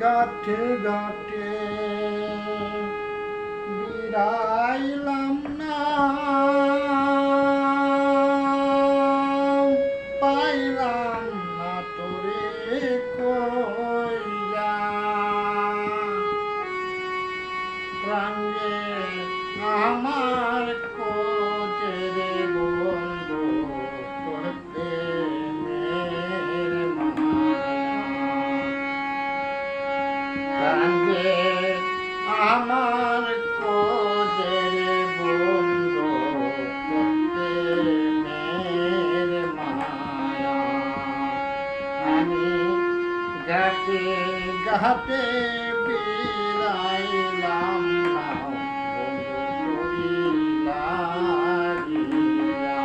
গাঠে গাঠে বিরাইলাম না, পাইলাম না তোরে কইয়া প্রাণে আমার কোজে রে বন্ধু তোর প্রেমের মায়া প্রাণে আমার কোজে রে বন্ধু তোর প্রেমের মায়া আমি ঘাটে ঘাটে বিলাইলাম না বন্ধু লাগিয়া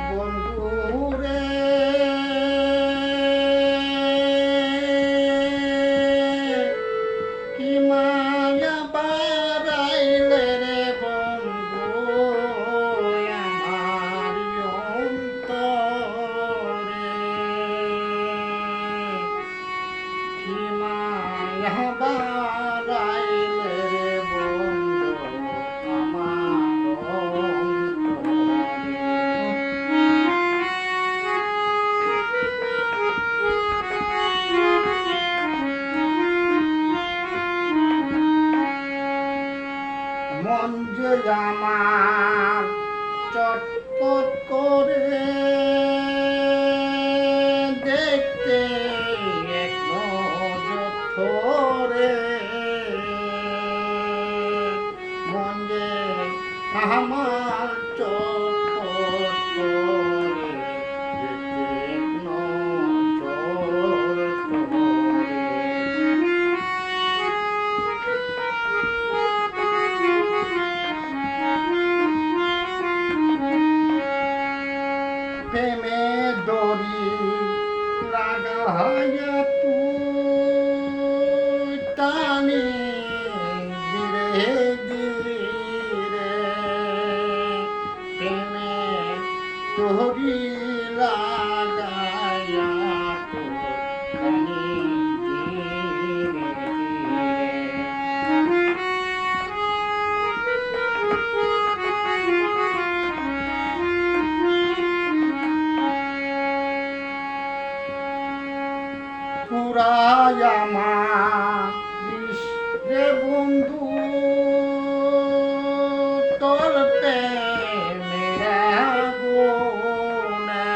বন্ধুরে কি মায়া বাড়াইলে রে বন্ধু আমার অন্তরে কি মায়া বাড়াইলে রে বন্ধু আমার মন যে আমার চটপট করে দেখতে এক নজর ধরে মন যে আমার চটপট করে দেখতে এক নজর ধরে প্রেমে দড়ি লাগাইয়া তুই টানি ধীরে ধীরে প্রেমে দড়ি লাগাইয়া তুই টানি ধীরে পুরাই আমার রে বন্ধু তোর প্রেমের আগুনে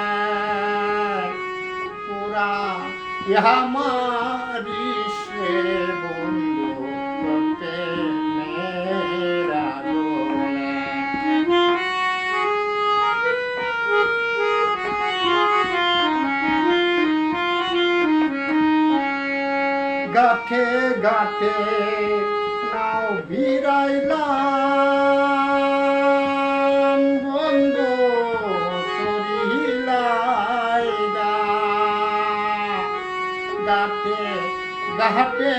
পুরাই আমার রে বন্ধু তোর প্রেমের আগুনে গাঠে গাঠে নাও ভিড়াইলাম বন্ধু তরিলাইগা গাঠে গাঠে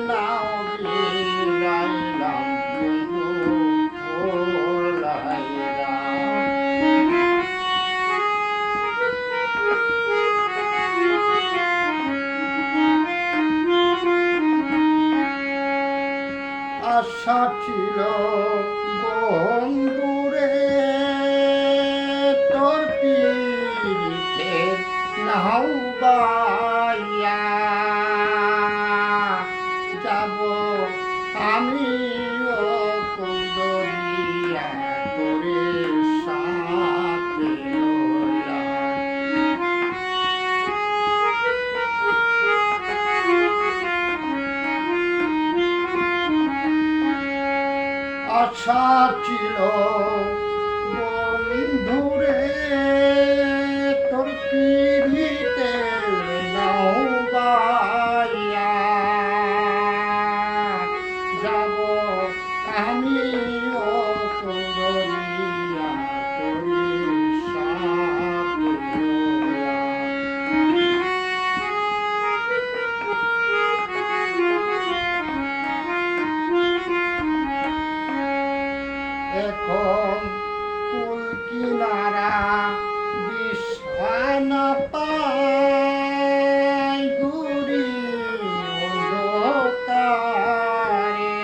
নাও ভিড়াইলাম বন্ধু তরিলাইগা আশা ছিল বন্ধুরে তোর পিঠে নাও বাইয়া যাব আমি ও কুন্দরিয়া তোরে সাথে লইয়া আশা ছিল বন্ধুরে তোর পিড়িতে নাও বাইয়া যাব আমি ও কুন্দরিয়া তোরে সাথে লইয়া। এখন কুল কিনারা দিশানা পাই ঘুরি অন্ধকারে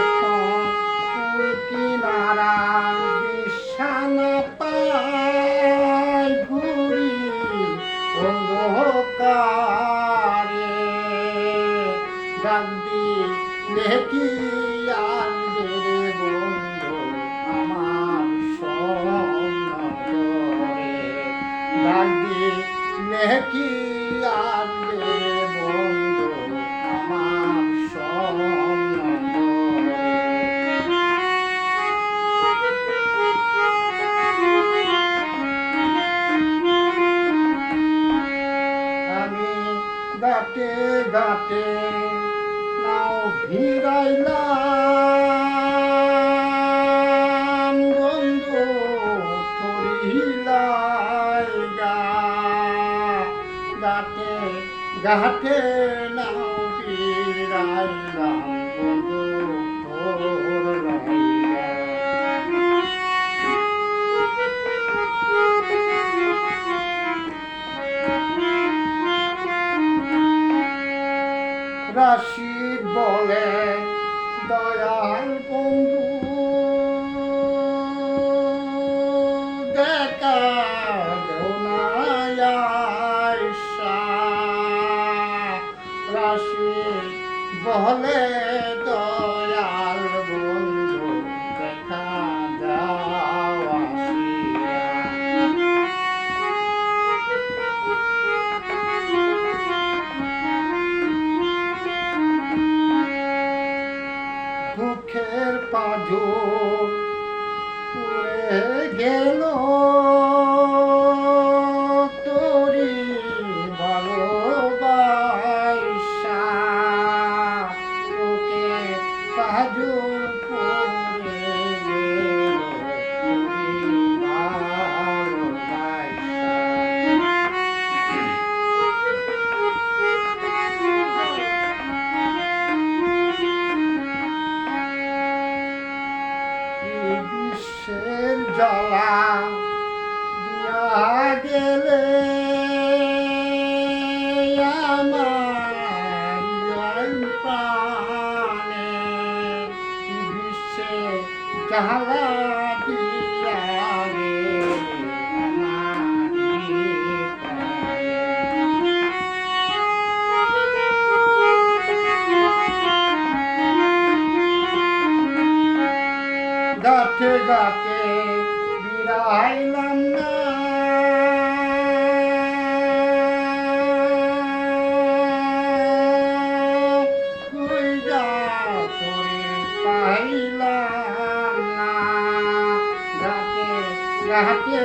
এখন কুল কিনারা দিশানা পাই ঘুরি অন্ধকারে ডাক দিলে কি আসবে রে বন্ধু আমার সন্নতরে ডাক দিলে কি আসবে রে বন্ধু আমার সন্নতরে আমি গাতে গাতে নাও ভিড়াইলাম বন্ধু থরিলাই গাতে গাতে নাও ভিড়াইলাম বন্ধু থরিলাই রাশিদ বলে দয়াল বন্ধু দেখা দেওনায়াশা রাশিদ বলে দয়াল বন্ধু দেখা দাও আসিয়া দুঃখের পাঁজর পুড়ে গেল তোরি ভালোবাসা বুকের পাঁজর পুড়ে গেল তোরি ভালোবাসা বিশ্বের জ্বালা দিয়া গেলে আমার প্রাণে বিশ্বের জ্বালা দিয়া গেলে আমার গাতে গাতে বিরাইলাম না কই যা তোরে পাইলাম না গাতে গাতে